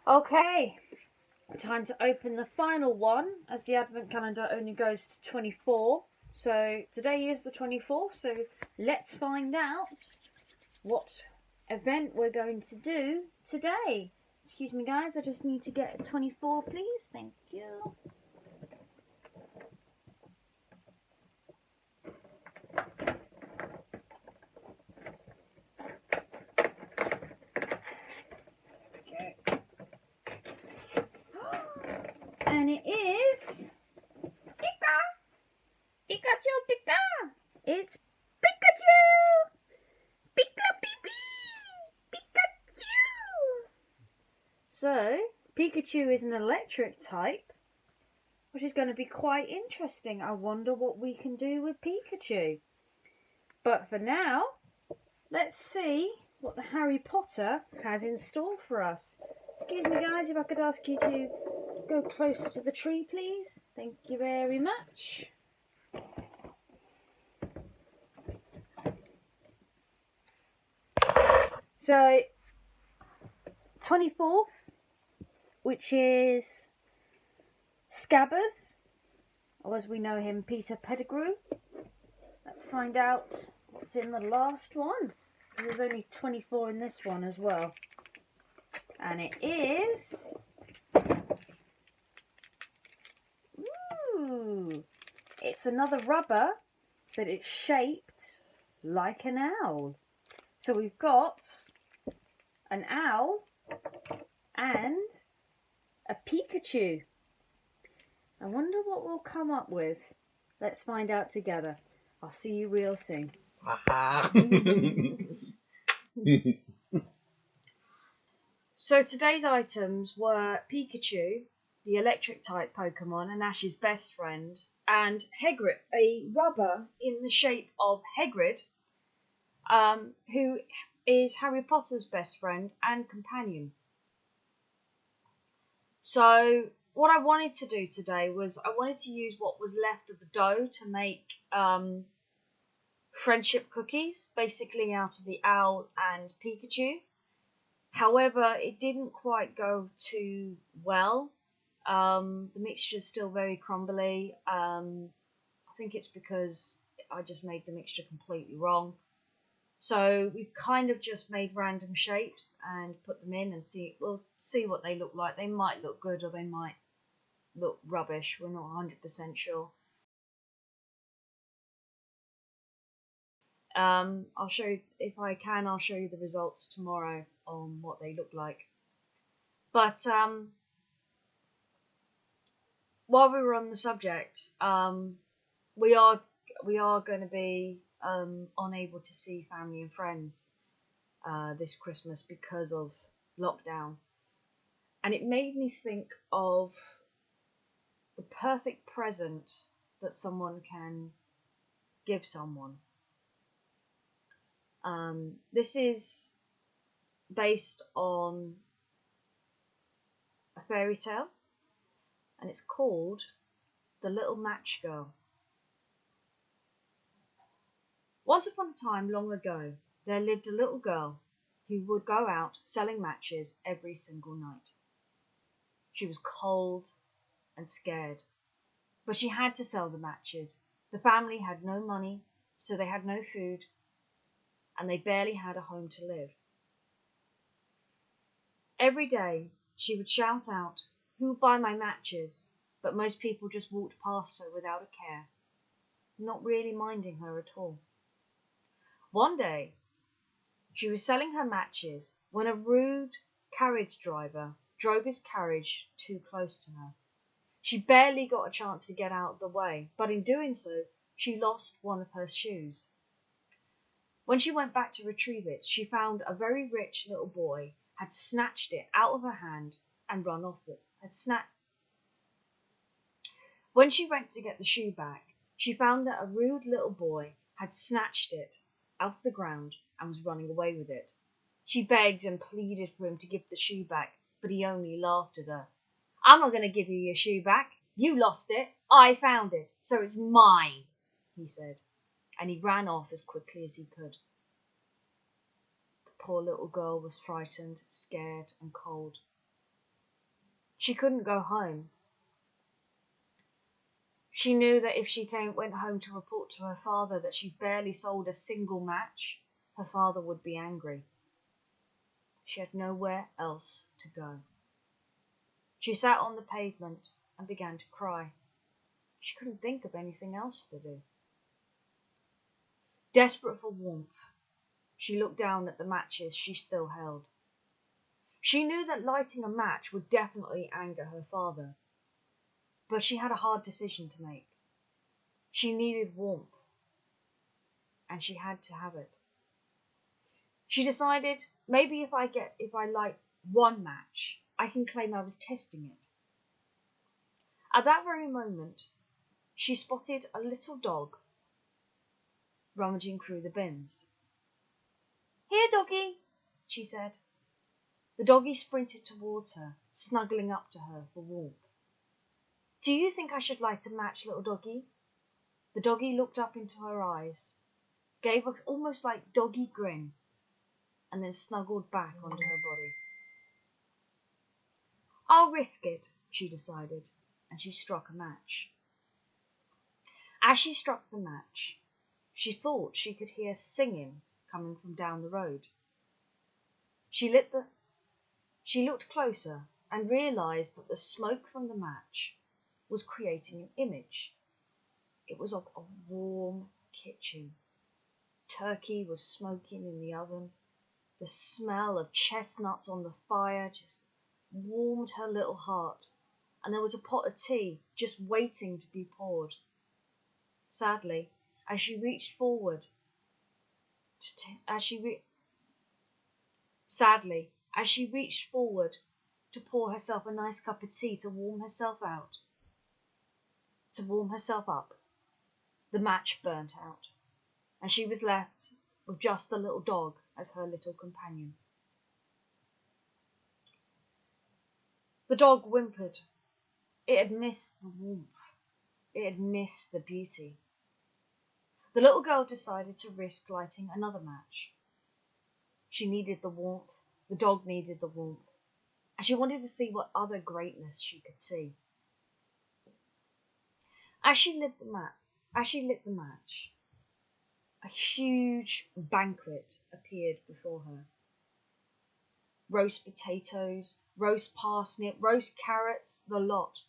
Okay, time to open the final one as the advent calendar only goes to 24. So today is the 24th, so let's find out what event we're going to do today. Excuse me guys, I just need to get a 24 please, thank you. Okay. And it is Pika! Pikachu Pika! It's Pikachu! Pika Pee Pikachu! So, Pikachu is an electric type, which is going to be quite interesting. I wonder what we can do with Pikachu. But for now, let's see what the Harry Potter has in store for us. Excuse me guys, if I could ask you to go closer to the tree please. Thank you very much. So, 24th, which is Scabbers, or as we know him, Peter Pettigrew. Let's find out what's in the last one. There's only 24 in this one as well. And it is... Ooh! It's another rubber, but it's shaped like an owl. So we've got an owl and a Pikachu. I wonder what we'll come up with. Let's find out together. I'll see you real soon. So today's items were Pikachu, the electric type Pokemon and Ash's best friend, and Hegwig, a rubber in the shape of Hagrid, who is Harry Potter's best friend and companion. So what I wanted to do today was I wanted to use what was left of the dough to make friendship cookies, basically out of the owl and Pikachu. However, it didn't quite go too well. The mixture is still very crumbly. I think it's because I just made the mixture completely wrong. So we've kind of just made random shapes and put them in and we'll see what they look like. They might look good or they might look rubbish. We're not 100% sure. I'll show you, if I can, I'll show you the results tomorrow on what they look like. But while we were on the subject, we are going to be unable to see family and friends this Christmas because of lockdown, and it made me think of the perfect present that someone can give someone. This is based on a fairy tale, and it's called The Little Match Girl. Once upon a time, long ago, there lived a little girl who would go out selling matches every single night. She was cold and scared, but she had to sell the matches. The family had no money, so they had no food, and they barely had a home to live. Every day, she would shout out, "Who will buy my matches?" But most people just walked past her without a care, not really minding her at all. One day, she was selling her matches when a rude carriage driver drove his carriage too close to her. She barely got a chance to get out of the way, but in doing so, she lost one of her shoes. When she went back to retrieve it, she found a very rich little boy had snatched it out of her hand and run off with it. When she went to get the shoe back, she found that a rude little boy had snatched it out of the ground and was running away with it. She begged and pleaded for him to give the shoe back, but he only laughed at her. "I'm not going to give you your shoe back. You lost it. I found it, so it's mine," he said, and he ran off as quickly as he could. The poor little girl was frightened, scared, and cold. She couldn't go home. She knew that if she went home to report to her father that she barely sold a single match, her father would be angry. She had nowhere else to go. She sat on the pavement and began to cry. She couldn't think of anything else to do. Desperate for warmth, she looked down at the matches she still held. She knew that lighting a match would definitely anger her father, but she had a hard decision to make. She needed warmth, and she had to have it. She decided, maybe if I light one match, I can claim I was testing it. At that very moment, she spotted a little dog rummaging through the bins. "Here, doggy," she said. The doggy sprinted towards her, snuggling up to her for warmth. "Do you think I should light a match, little doggy?" The doggy looked up into her eyes, gave an almost like doggy grin, and then snuggled back onto her body. "I'll risk it," she decided, and she struck a match. As she struck the match, she thought she could hear singing coming from down the road. She looked closer and realized that the smoke from the match was creating an image. It was of a warm kitchen. Turkey was smoking in the oven. The smell of chestnuts on the fire just warmed her little heart, and there was a pot of tea just waiting to be poured. Sadly, as she reached forward to pour herself a nice cup of tea to warm herself up, the match burnt out, and she was left with just the little dog as her little companion. The dog whimpered. It had missed the warmth. It had missed the beauty. The little girl decided to risk lighting another match. She needed the warmth, the dog needed the warmth, and she wanted to see what other greatness she could see. As she lit the match, a huge banquet appeared before her. Roast potatoes, roast parsnip, roast carrots, the lot.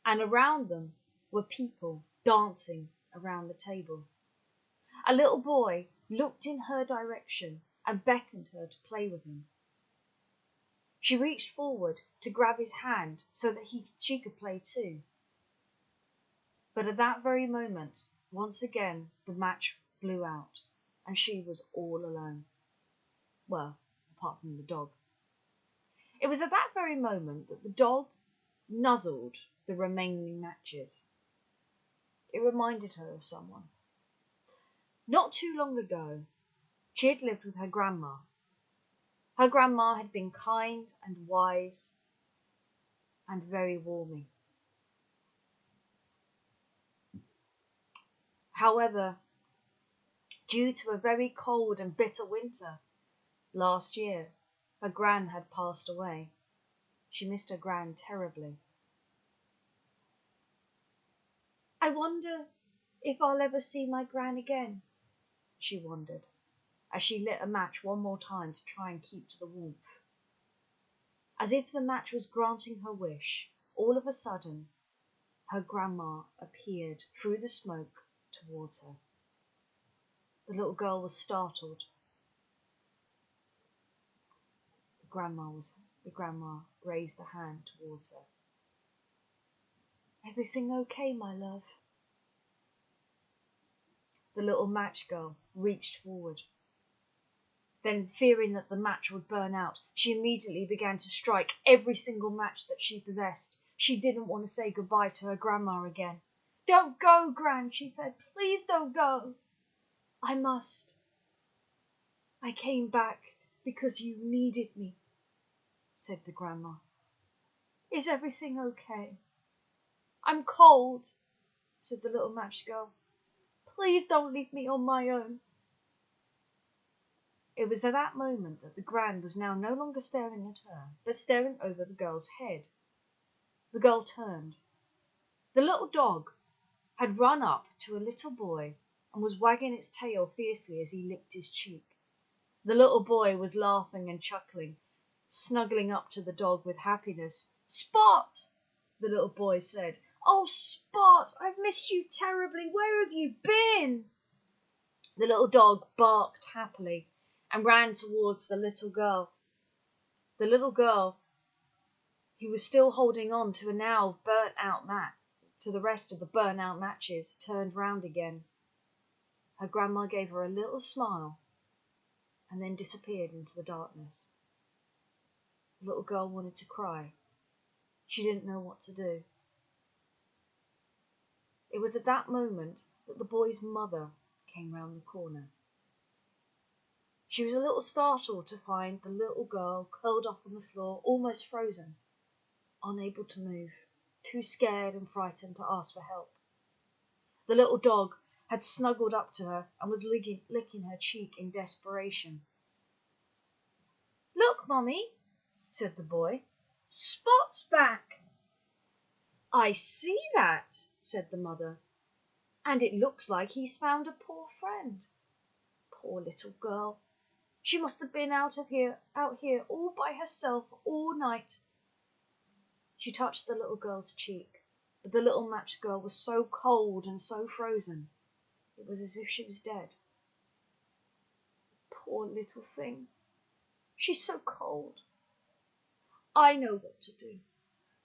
And around them were people dancing around the table. A little boy looked in her direction and beckoned her to play with him. She reached forward to grab his hand so that she could play too. But at that very moment, once again, the match blew out and she was all alone. Well, apart from the dog. It was at that very moment that the dog nuzzled the remaining matches. It reminded her of someone. Not too long ago, she had lived with her grandma. Her grandma had been kind and wise and very warming. However, due to a very cold and bitter winter last year, her gran had passed away. She missed her gran terribly. "I wonder if I'll ever see my gran again," she wondered, as she lit a match one more time to try and keep to the warmth. As if the match was granting her wish, all of a sudden, her grandma appeared through the smoke towards her. The little girl was startled. The grandma raised a hand towards her. "Everything okay, my love?" The little match girl reached forward. Then, fearing that the match would burn out, she immediately began to strike every single match that she possessed. She didn't want to say goodbye to her grandma again. "Don't go, Gran," she said. "Please don't go." "I must. I came back because you needed me," said the grandma. "Is everything okay?" "I'm cold," said the little match girl. "Please don't leave me on my own." It was at that moment that the gran was now no longer staring at her, but staring over the girl's head. The girl turned. The little dog had run up to a little boy and was wagging its tail fiercely as he licked his cheek. The little boy was laughing and chuckling, snuggling up to the dog with happiness. "Spot!" the little boy said. "Oh, Spot, I've missed you terribly. Where have you been?" The little dog barked happily and ran towards the little girl. The little girl, who was still holding on to the rest of the burnt out matches, turned round again. Her grandma gave her a little smile and then disappeared into the darkness. The little girl wanted to cry. She didn't know what to do. It was at that moment that the boy's mother came round the corner. She was a little startled to find the little girl curled up on the floor, almost frozen, unable to move, too scared and frightened to ask for help. The little dog had snuggled up to her and was licking her cheek in desperation. "Look, Mummy," said the boy. "Spot's back." "I see that," said the mother, "and it looks like he's found a poor friend. Poor little girl. She must have been out here all by herself all night." She touched the little girl's cheek, but the little match girl was so cold and so frozen, it was as if she was dead. Poor little thing. She's so cold. "I know what to do.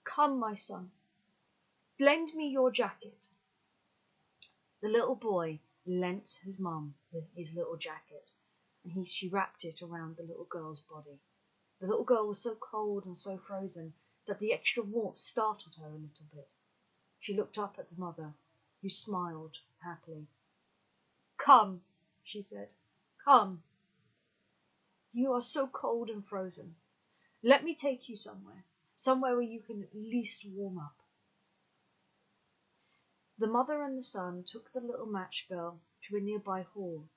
Come, my son. Lend me your jacket." The little boy lent his mum his little jacket, and she wrapped it around the little girl's body. The little girl was so cold and so frozen that the extra warmth startled her a little bit. She looked up at the mother, who smiled happily. "Come," she said, "come. You are so cold and frozen. Let me take you somewhere where you can at least warm up." The mother and the son took the little match girl to a nearby hall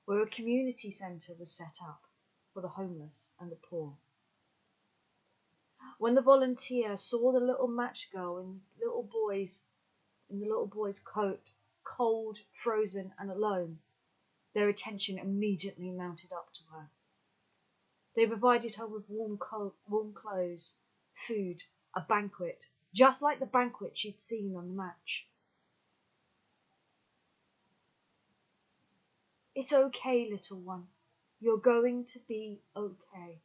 where a community centre was set up for the homeless and the poor. When the volunteer saw the little match girl in the little boy's coat, cold, frozen and alone, their attention immediately mounted up to her. They provided her with warm clothes, food, a banquet, just like the banquet she'd seen on the match. "It's okay, little one. You're going to be okay."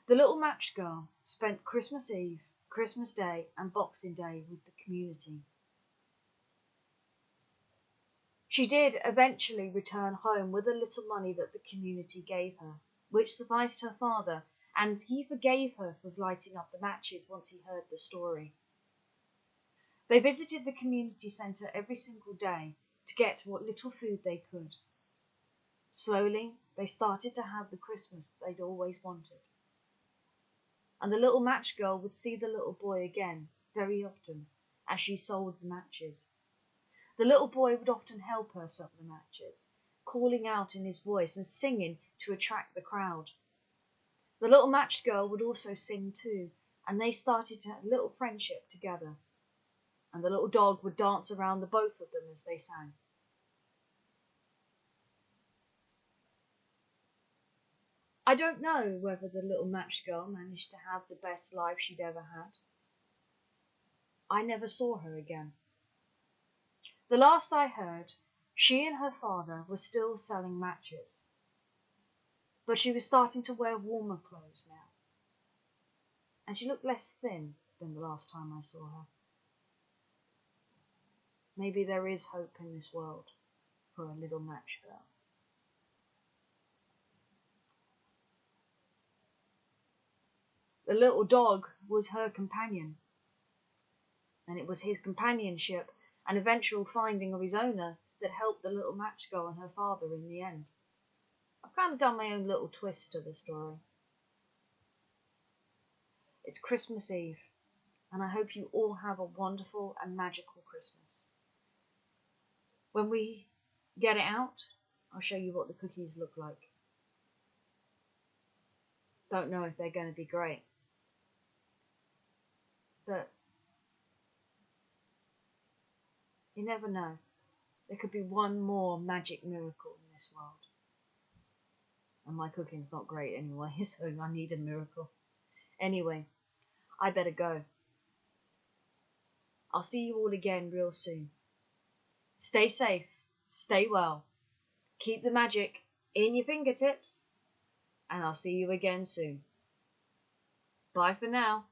The little match girl spent Christmas Eve, Christmas Day and Boxing Day with the community. She did eventually return home with a little money that the community gave her, which sufficed her father, and he forgave her for lighting up the matches once he heard the story. They visited the community centre every single day to get what little food they could. Slowly, they started to have the Christmas that they'd always wanted. And the little match girl would see the little boy again very often as she sold the matches. The little boy would often help her sell the matches, calling out in his voice and singing to attract the crowd. The little match girl would also sing too, and they started to have a little friendship together. And the little dog would dance around the both of them as they sang. I don't know whether the little match girl managed to have the best life she'd ever had. I never saw her again. The last I heard, she and her father were still selling matches, but she was starting to wear warmer clothes now, and she looked less thin than the last time I saw her. Maybe there is hope in this world for a little match girl. The little dog was her companion, and it was his companionship and eventual finding of his owner that helped the little match girl and her father in the end. I've kind of done my own little twist to the story. It's Christmas Eve, and I hope you all have a wonderful and magical Christmas. When we get it out, I'll show you what the cookies look like. Don't know if they're going to be great. But you never know. There could be one more magic miracle in this world. And my cooking's not great anyway, so I need a miracle. Anyway, I better go. I'll see you all again real soon. Stay safe, stay well, keep the magic in your fingertips, and I'll see you again soon. Bye for now.